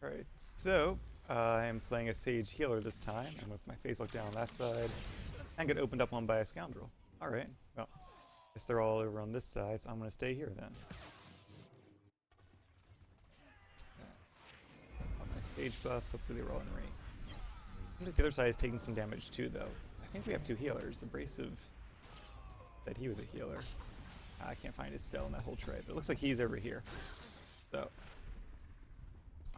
Alright, so I am playing a Sage Healer this time. I'm with my face locked down on that side and get opened up on by a Scoundrel. Alright, well, guess they're all over on this side, so I'm going to stay here then. On my Sage buff, hopefully they're all in range. Seems like the other side is taking some damage too, though. I think we have two healers. Abrasive said he was a healer. I can't find his cell in that whole tray, but it looks like he's over here. So,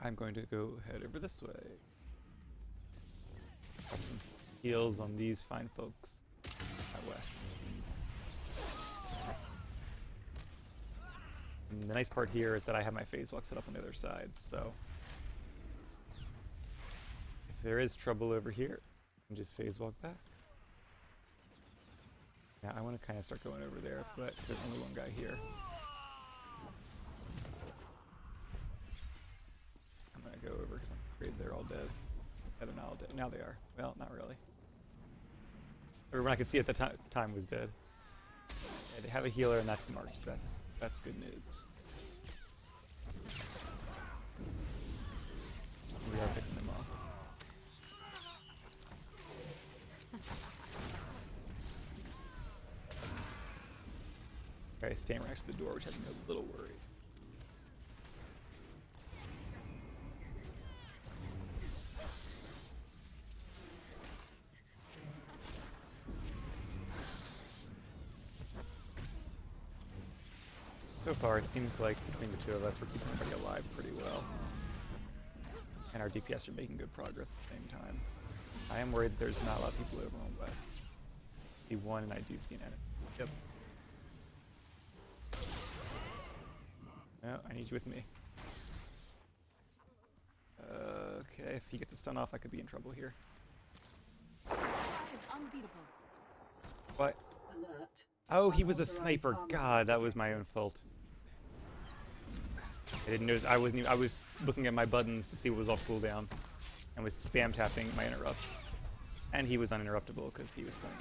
I'm going to go head over this way. Have some heals on these fine folks out west. And the nice part here is that I have my phase walk set up on the other side, so if there is trouble over here, I can just phase walk back. Yeah, I want to kind of start going over there, but there's only one guy here. I'm going to go over because I'm afraid they're all dead. Yeah, they're not all dead. Now they are. Well, not really. Everyone I could see at the time was dead. Yeah, they have a healer and that's March. So that's good news. We are picking them off. Okay, staying right next to the door, which has me a little worried. So far, it seems like between the two of us, we're keeping everybody alive pretty well. And our DPS are making good progress at the same time. I am worried there's not a lot of people over on west. I see one, and I do see an enemy. Yep. No, I need you with me. Okay, if he gets a stun off, I could be in trouble here. Is unbeatable. What? Alert. Oh, he was a sniper. God, that was my own fault. I didn't notice. I was looking at my buttons to see what was off cooldown, and was spam tapping my interrupt. And he was uninterruptible because he was playing.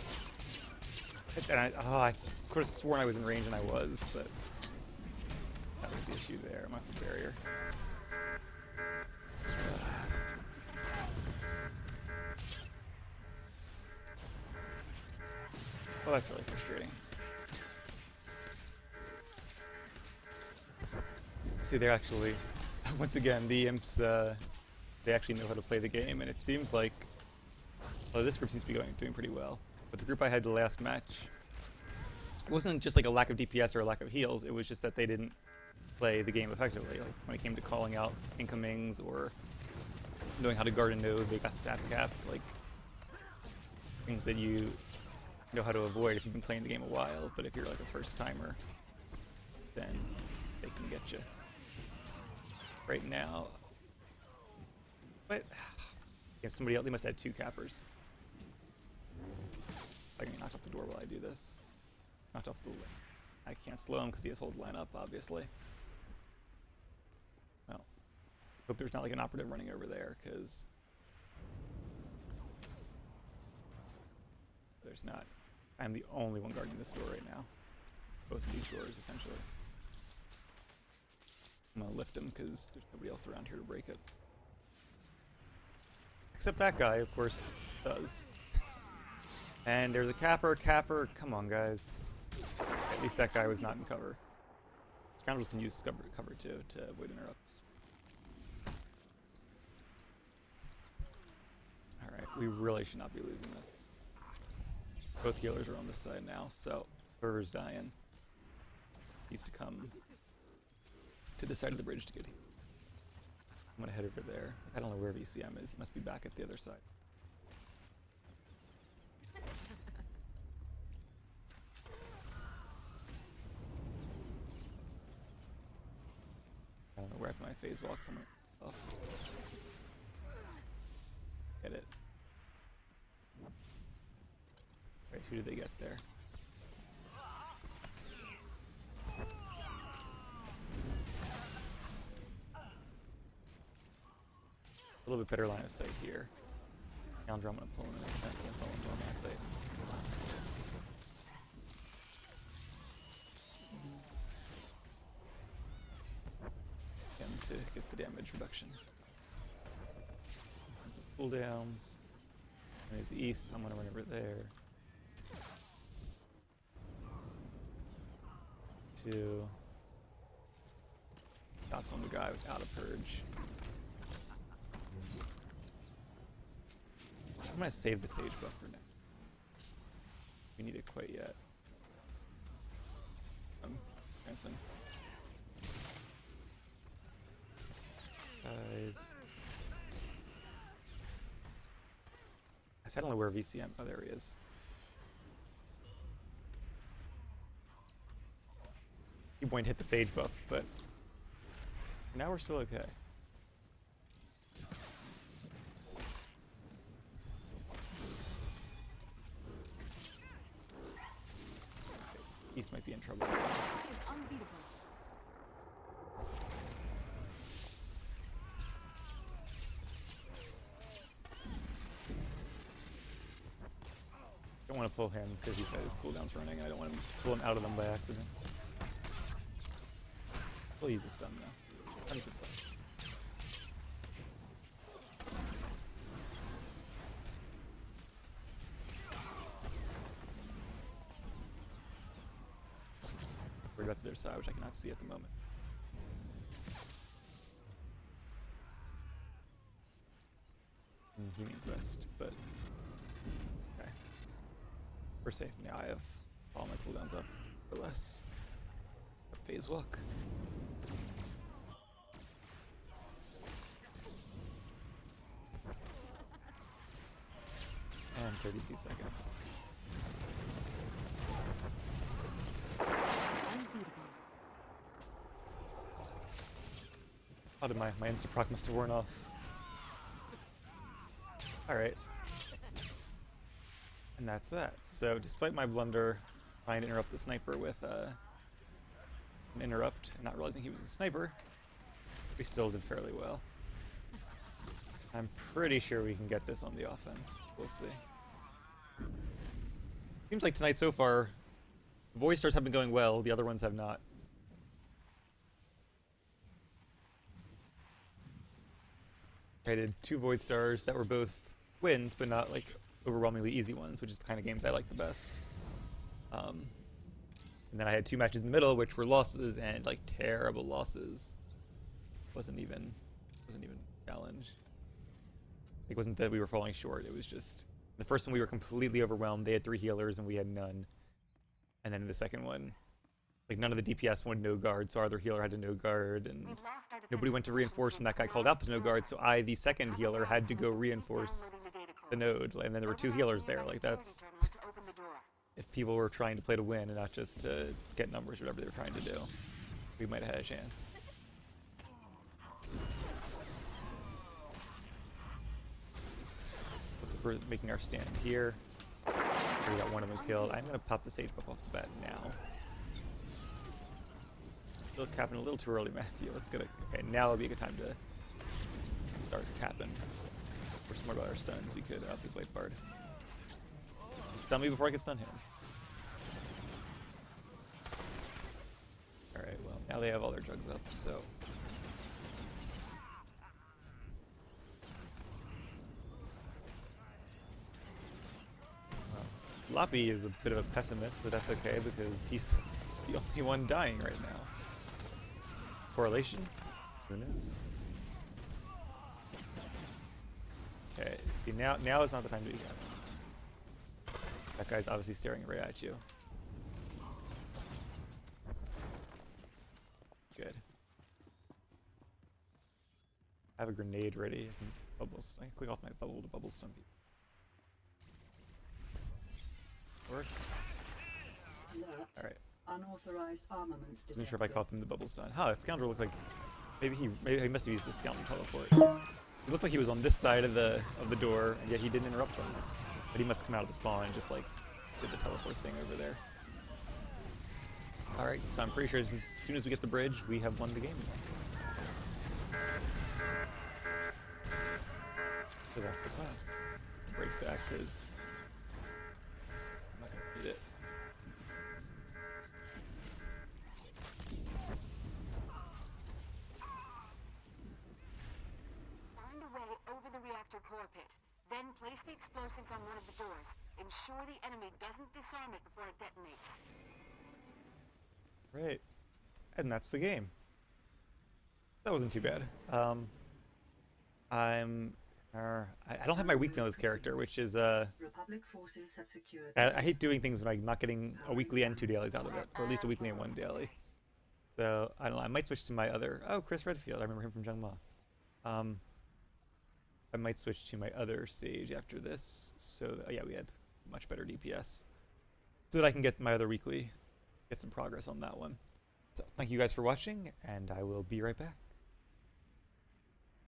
And I could have sworn I was in range, and I was, but that was the issue there. I'm off the barrier. Oh, that's really frustrating. See, they're actually, once again, the imps, they actually know how to play the game, and it seems like, well, this group seems to be doing pretty well. But the group I had the last match, it wasn't just like a lack of DPS or a lack of heals, it was just that they didn't play the game effectively. Like, when it came to calling out incomings or knowing how to guard a node, they got sap capped, like, things that you know how to avoid if you've been playing the game a while, but if you're like a first timer, then they can get you. Right now, but yeah, somebody else, they must have had two cappers. I can knock off the door while I do this. Knocked off the, I can't slow him because he has hold line up, obviously. Well, hope there's not like an operative running over there, because there's not. I'm the only one guarding this door right now. Both of these doors, essentially. I'm gonna lift him because there's nobody else around here to break it. Except that guy, of course, does. And there's a capper, come on guys. At least that guy was not in cover. Scoundrels can use cover too to avoid interrupts. Alright, we really should not be losing this. Both healers are on this side now, so whoever's dying needs to come to the side of the bridge to get healed. I'm gonna head over there. I don't know where VCM is. He must be back at the other side. I don't know where I put my phase walk. So I'm gonna off. Get it. Right, who did they get there? A little bit better line of sight here. Scoundrel, I'm gonna pull him in. I can't pull him on my sight. Get him to get the damage reduction. cooldowns. And it's east, so I'm gonna run over there. 2. Shots on the guy without a purge. I'm gonna save the sage buff for now. We need it quite yet. Dancing. Guys. I don't know where VCM. Oh, there he is. He won't hit the sage buff, but now we're still okay. East might be in trouble. Is unbeatable. Don't want to pull him because he's got his cooldowns running, and I don't want to pull him out of them by accident. We'll use a stun now. Stun's good fun. Worried about the other side, which I cannot see at the moment. He means west, but okay. We're safe now. I have all my cooldowns up or less. Phase walk. And 32 seconds. How did my insta-proc must have worn off. Alright. And that's that. So despite my blunder trying to interrupt the sniper with an interrupt and not realizing he was a sniper, we still did fairly well. I'm pretty sure we can get this on the offense. We'll see. Seems like tonight so far, Voidstars have been going well, the other ones have not. I did 2 Voidstars that were both wins, but not like overwhelmingly easy ones, which is the kind of games I like the best. And then I had 2 matches in the middle, which were losses, and like terrible losses. Wasn't even a challenge. It wasn't that we were falling short, it was just the first one we were completely overwhelmed. They had 3 healers and we had none. And then in the second one, like none of the DPS wanted no guard, so our other healer had to no guard, and nobody went to reinforce when that guy called out the no guard, so I, the second healer, had to go reinforce the node, and then there were 2 healers there. Like that's if people were trying to play to win and not just to get numbers or whatever they were trying to do, we might have had a chance. So we're making our stand here. We got one of them killed. I'm gonna pop the sage buff off the bat now. Still capping a little too early, Matthew. Let's get it. Okay, now would be a good time to start capping. We're smart about our stuns. We could up his white bard. Stun me before I can stun him. Alright, well, now they have all their jugs up, so. Loppy is a bit of a pessimist, but that's okay because he's the only one dying right now. Correlation? Who knows? Okay, see now is not the time to be capping. That guy's obviously staring right at you. Good. I have a grenade ready. I can click off my bubble to bubble stun people. Work. Alright. Unauthorized armaments detected. Wasn't sure if I caught them the bubble stun. Huh, that scoundrel looked like maybe he must have used the scoundrel teleport. It looked like he was on this side of the door, and yet he didn't interrupt them. But he must have come out of the spawn and just like did the teleport thing over there. Alright, so I'm pretty sure as soon as we get the bridge, we have won the game. So that's the plan. Break back, because I'm not going to need it. Find a way over the reactor core SWTOR pit. Then place the explosives on one of the doors. Ensure the enemy doesn't disarm it before it detonates. Right. And that's the game. That wasn't too bad. I don't have my weekly on this character, which is Republic forces have secured. I hate doing things when I'm not getting a weekly and 2 dailies out of it, or at least a weekly and 1 daily. So I don't know. I might switch to my other. Oh, Chris Redfield. I remember him from Jungma. I might switch to my other stage after this. So yeah, we had much better DPS, so that I can get my other weekly, get some progress on that one. So thank you guys for watching, and I will be right back.